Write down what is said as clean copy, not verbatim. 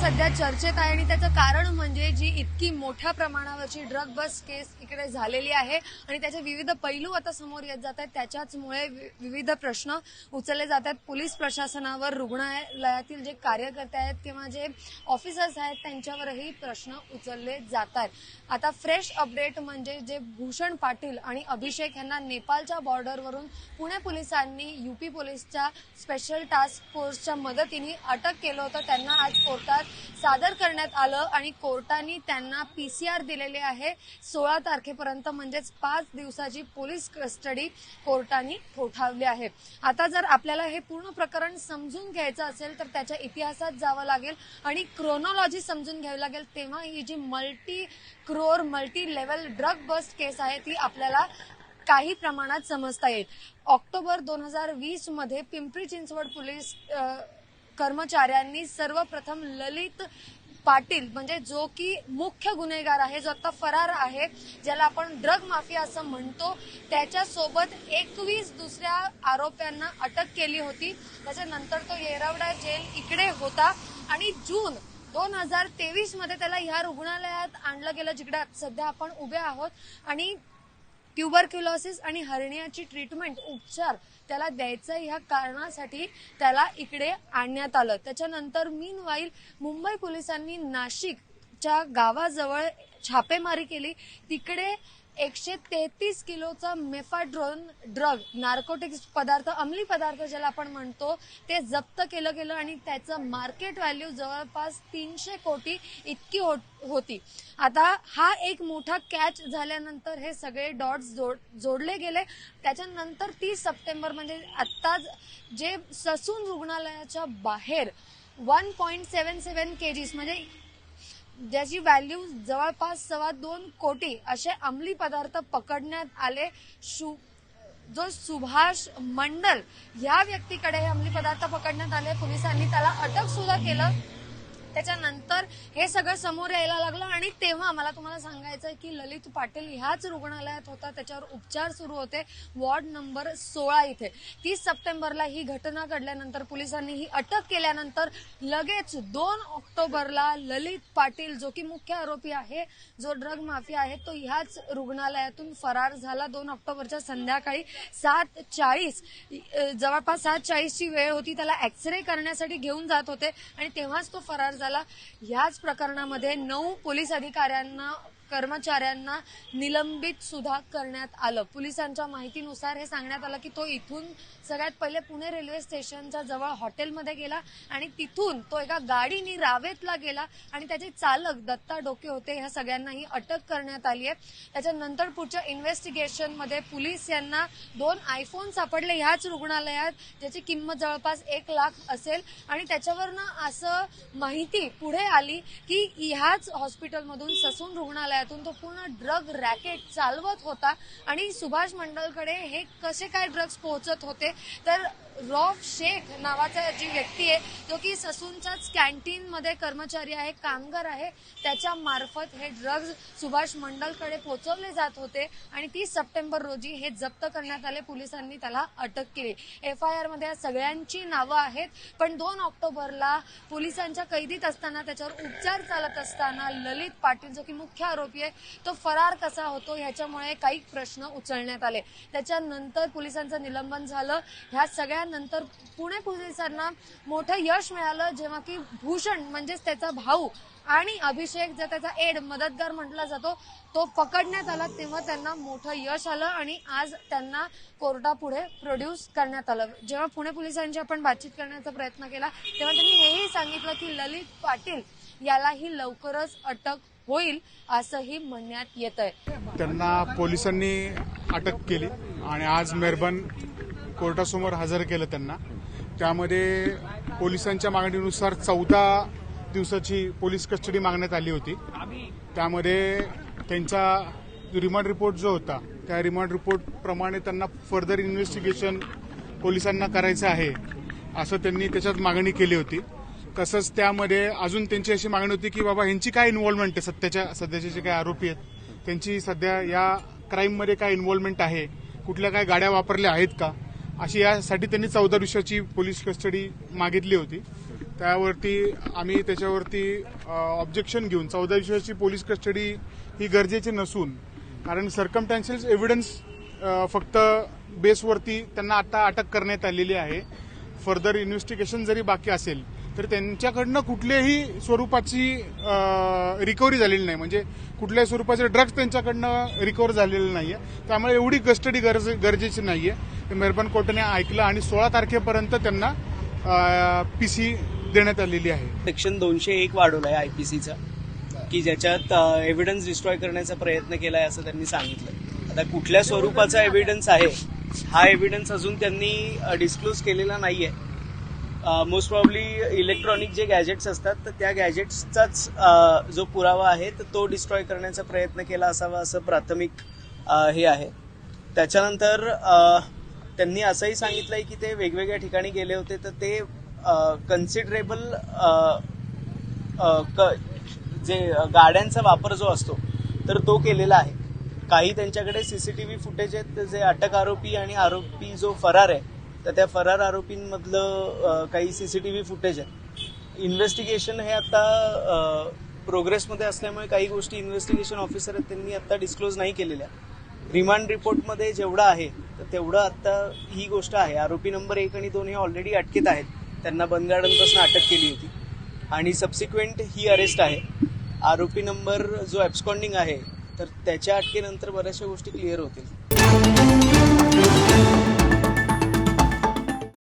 सध्या चर्चेत आहे आणि त्याचं कारण म्हणजे जी इतकी मोठ्या प्रमाणावरची ड्रग बस्ट केस इकडे झालेली आहे आणि त्याचे विविध पैलू आता समोर येत जात आहेत। त्याच्याचमुळे विविध प्रश्न उचलले जात आहेत। पोलीस प्रशासनावर, रुग्णालयातील जे कार्यकर्ते आहेत किंवा जे ऑफिसर्स आहेत त्यांच्यावरही प्रश्न उचलले जात आहेत। आता फ्रेश अपडेट म्हणजे जे भूषण पाटील आणि अभिषेक यांना नेपाळच्या बॉर्डरवरून पुणे पोलिसांनी यूपी पोलीसच्या स्पेशल टास्क फोर्सच्या मदतीने अटक केलं होतं। त्यांना आज कोर्टात सादर करण्यात आलं आणि कोर्टाने त्यांना पीसीआर दिलेले आहे 16 तारखेपर्यंत, म्हणजेच 5 दिवसाची पोलीस कस्टडी कोर्टाने ठोठावली आहे। आता जर आपल्याला हे पूर्ण प्रकरण समजून घ्यायचं असेल तर त्याच्या इतिहासात जावं लागेल आणि क्रोनॉलॉजी समजून घ्यावी लागेल, तेव्हा ही जी मल्टी लेवल ड्रग बस्ट केस आहे ती आपल्याला काही प्रमाणात समजता येईल। ऑक्टोबर 2020 मध्ये पिंपरी चिंचवड पोलीस कर्मचाऱ्यांनी सर्वप्रथम ललित पाटील म्हणजे जो की मुख्य गुन्हेगार आहे, जो आता फरार आहे, ज्याला आपण ड्रग माफिया असं म्हणतो, त्याच्यासोबत 21 दुसऱ्या आरोप्यांना अटक केली होती। त्याच्यानंतर तो येरवडा जेल इकडे होता आणि जून 2023 मध्ये त्याला ह्या रुग्णालयात आणलं गेलं जिकडे सध्या आपण उभे आहोत आणि ट्युबरक्युलोसिस आणि हर्नियाची ट्रीटमेंट उपचार त्याला द्यायचं ह्या कारणासाठी त्याला इकडे आणण्यात आलं। त्याच्यानंतर मीनवाईल मुंबई पोलिसांनी नाशिकच्या गावाजवळ छापेमारी केली। तिकडे 133 किलोचा मेफाड्रोन ड्रग, नार्कोटिक्स पदार्थ, अंमली पदार्थ ज्याला आपण म्हणतो, ते जप्त केलं गेलं आणि त्याचं मार्केट व्हॅल्यू जवळपास 300 कोटी इतकी होती। आता हा एक मोठा कॅच झाल्यानंतर हे सगळे डॉट्स जोडले गेले। त्याच्यानंतर 30 सप्टेंबर म्हणजे आता जे ससून रुग्णालयाच्या बाहेर 1.77 kgs म्हणजे ज्याची व्हॅल्यू जवळपास 2.25 कोटी असे अंमली पदार्थ पकडण्यात आले। जो सुभाष मंडल या व्यक्तीकडे हे अंमली पदार्थ पकडण्यात आले। पोलिसांनी त्याला अटक सुद्धा केलं। त्याच्यानंतर हे सगळं समोर यायला लागलं आणि तेव्हा मला तुम्हाला सांगायचं आहे की ललित पाटील ह्याच रुग्णालयात होता, त्याच्यावर उपचार सुरू होते वॉर्ड नंबर 16 इथे। 30 सप्टेंबरला ही घटना घडल्यानंतर पोलिसांनी ही अटक केल्यानंतर लगेच 2 ऑक्टोबरला ललित पाटील जो की मुख्य आरोपी आहे, जो ड्रग माफिया आहे, तो ह्याच रुग्णालयातून फरार झाला। 2 ऑक्टोबरच्या संध्याकाळी 7:40 जवळपास 7:40 ची वेळ होती, त्याला एक्सरे करण्यासाठी घेऊन जात होते आणि तेव्हाच तो फरार झाला। याच प्रकरणामध्ये 9 पोलीस अधिकाऱ्यांना, कर्मचाऱ्यांना निलंबित सुद्धा करण्यात आलं। पोलिसांच्या माहितीनुसार हे सांगण्यात आलं की तो इथून सगळ्यात पहिले पुणे रेल्वे स्टेशनच्या जवळ हॉटेलमध्ये गेला आणि तिथून तो एका गाडीने रावेतला गेला आणि त्याचे चालक दत्ता डोके होते। ह्या सगळ्यांनाही अटक करण्यात आली आहे। त्याच्यानंतर पुढच्या इन्व्हेस्टिगेशनमध्ये पोलीस यांना 2 आयफोन सापडले ह्याच रुग्णालयात, ज्याची किंमत जवळपास 1 लाख असेल आणि त्याच्यावरनं असं माहिती पुढे आली की ह्याच हॉस्पिटलमधून ससून रुग्णालयातून तो पूर्ण ड्रग रॅकेट चालवत होता आणि सुभाष मंडलकडे हे कसे काय ड्रग्ज पोहोचत होते तर रौफ शेख नावाचा जी व्यक्ती आहे, जो की ससूनच्याच कॅन्टीन मध्ये कर्मचारी आहे, कामगार आहे, त्याच्या मार्फत हे ड्रग्ज सुभाष मंडलकडे पोहोचवले जात होते आणि 30 सप्टेंबर रोजी हे जप्त करण्यात आले। पोलिसांनी त्याला अटक केली। FIR मध्ये सगळ्यांची नावं आहेत, पण 2 ऑक्टोबरला पोलिसांच्या कैदीत असताना, त्याच्यावर उपचार चालत असताना ललित पाटील जो की मुख्य आरोपी आहे, तो फरार कसा होतो ह्याच्यामुळे काही प्रश्न उचलण्यात आले। त्याच्यानंतर पोलिसांचं निलंबन झालं। ह्या सगळ्यानंतर पुणे पोलिसांना मोठं यश मिळालं, जेव्हा की भूषण म्हणजेच त्याचा भाऊ आणि अभिषेक जो त्याचा मदतगार म्हटला जातो, तो पकडण्यात आला। तेव्हा त्यांना मोठं यश आलं आणि आज त्यांना कोर्टापुढे प्रोड्यूस करण्यात आलं। जेव्हा पुणे पोलिसांची आपण बातचीत करण्याचा प्रयत्न केला तेव्हा त्यांनी हेही सांगितलं की ललित पाटील यालाही लवकरच अटक होईल असंही म्हणण्यात येत आहे। त्यांना पोलिसांनी अटक केली आणि आज मेहरबान कोर्टासमोर हजर केलं त्यांना। त्यामध्ये पोलिसांच्या मागणीनुसार 14 दिवसाची पोलीस कस्टडी मागण्यात आली होती। त्यामध्ये त्यांचा रिमांड रिपोर्ट जो होता, त्या रिमांड रिपोर्ट प्रमाणे त्यांना फर्दर इन्व्हेस्टिगेशन पोलिसांना करायचं आहे असं त्यांनी त्याच्यात मागणी केली होती। तसंच त्यामध्ये अजून त्यांची अशी मागणी होती की बाबा ह्यांची काय इन्व्हॉल्वमेंट आहे, सध्याचे जे काही आरोपी आहेत त्यांची सध्या या क्राईममध्ये काय इन्व्हॉल्वमेंट आहे, कुठल्या काय गाड्या वापरल्या आहेत का, अशी यासाठी त्यांनी 14 दिवसाची पोलीस कस्टडी मागितली होती। त्यावरती आम्ही त्याच्यावरती ऑब्जेक्शन घेऊन 14 दिवसाची पोलीस कस्टडी ही गरजेची नसून, कारण सर्कमस्टॅन्शियल एव्हिडन्स फक्त बेसवरती त्यांना आता अटक करण्यात आलेली आहे. फर्दर इन्व्हेस्टिगेशन जरी बाकी असेल तर त्यांच्याकडनं कुठल्याही स्वरूपाची रिकव्हरी झालेली नाही, म्हणजे कुठल्याही स्वरूपाचे ड्रग्ज त्यांच्याकडनं रिकव्हर झालेले नाहीये. त्यामुळे एवढी कस्टडी गरजेची नाहीये. मेहरबान कोर्टाने ऐकलं आणि 16 तारखेपर्यंत त्यांना पीसी देण्यात आलेली आहे. सेक्शन 201 वाढवलं आहे आयपीसीचा, की ज्याच्यात एव्हिडन्स डिस्ट्रॉय करण्याचा प्रयत्न केला आहे असं त्यांनी सांगितलं. आता कुठल्या स्वरूपाचा एव्हिडन्स आहे हा एव्हिडन्स अजून त्यांनी डिस्क्लोज केलेला नाहीये. मोस्ट प्रॉब्ली इलेक्ट्रॉनिक जे गॅजेट्स असतात तर त्या गॅजेट्सचाच जो पुरावा आहे तर तो डिस्ट्रॉय करण्याचा प्रयत्न केला असावा असं प्राथमिक हे आहे. त्याच्यानंतर त्यांनी असंही सांगितलंय की ते वेगवेगळ्या ठिकाणी गेले होते तर ते कन्सिडरेबल जे गाड्यांचा वापर जो असतो तर तो केलेला आहे. काही त्यांच्याकडे सीसीटीव्ही फुटेज आहेत जे अटक आरोपी आणि आरोपी जो फरार आहे तर त्या फरार आरोपींमधलं काही सीसीटीव्ही फुटेज आहे. इन्व्हेस्टिगेशन हे आता प्रोग्रेसमध्ये असल्यामुळे काही गोष्टी इन्व्हेस्टिगेशन ऑफिसर आहेत त्यांनी आता डिस्क्लोज नाही केलेल्या. रिमांड रिपोर्टमध्ये जेवढं आहे तर तेवढं आता ही गोष्ट आहे. आरोपी नंबर 1 आणि 2 हे ऑलरेडी अटकेत आहेत, त्यांना बंदगार्डनपासून अटक केली होती आणि सबसिक्वेंट ही अरेस्ट आहे. आरोपी नंबर जो ॲब्स्कॉन्डिंग आहे तर त्याच्या अटकेनंतर बऱ्याचशा गोष्टी क्लिअर होतील.